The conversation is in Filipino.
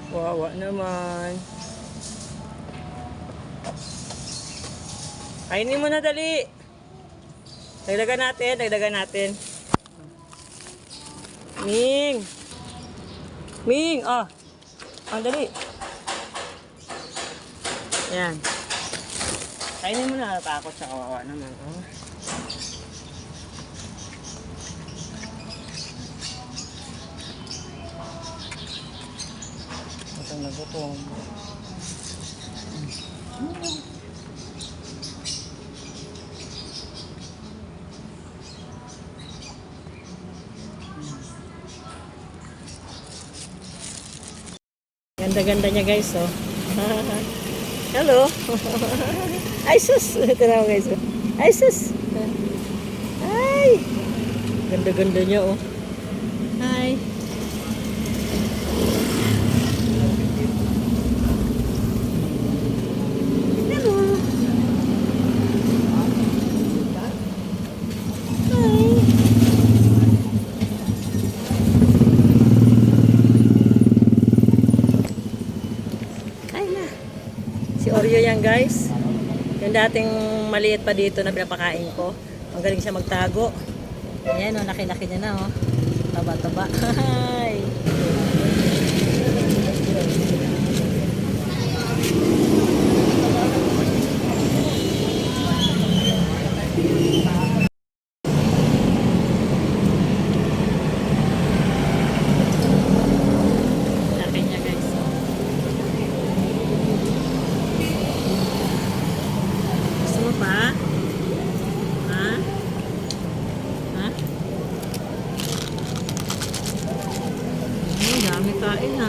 Wawa naman. Kainin mo na dali. Dagdagan natin, dagdagan natin. Ming! Ming! Oh! Ang dali. Ayan. Kainin mo na. Natakot sa kawawa naman. Oh. Gutom na gutom. Ganda-ganda niya guys, oh. Hello. Ay sus. Ito na guys. Ay sus. Ay. Ganda-ganda niya, oh. Hi. Hello. Hi. Hi na. Si Oreo yan guys. Yung dating maliit pa dito na pinapakain ko. Ang galing siya magtago. Ayan o, laki-laki niya na o. Taba-taba. Hi! Laki niya guys. Gusto mo pa? Ha? Ha? Dami kain ha.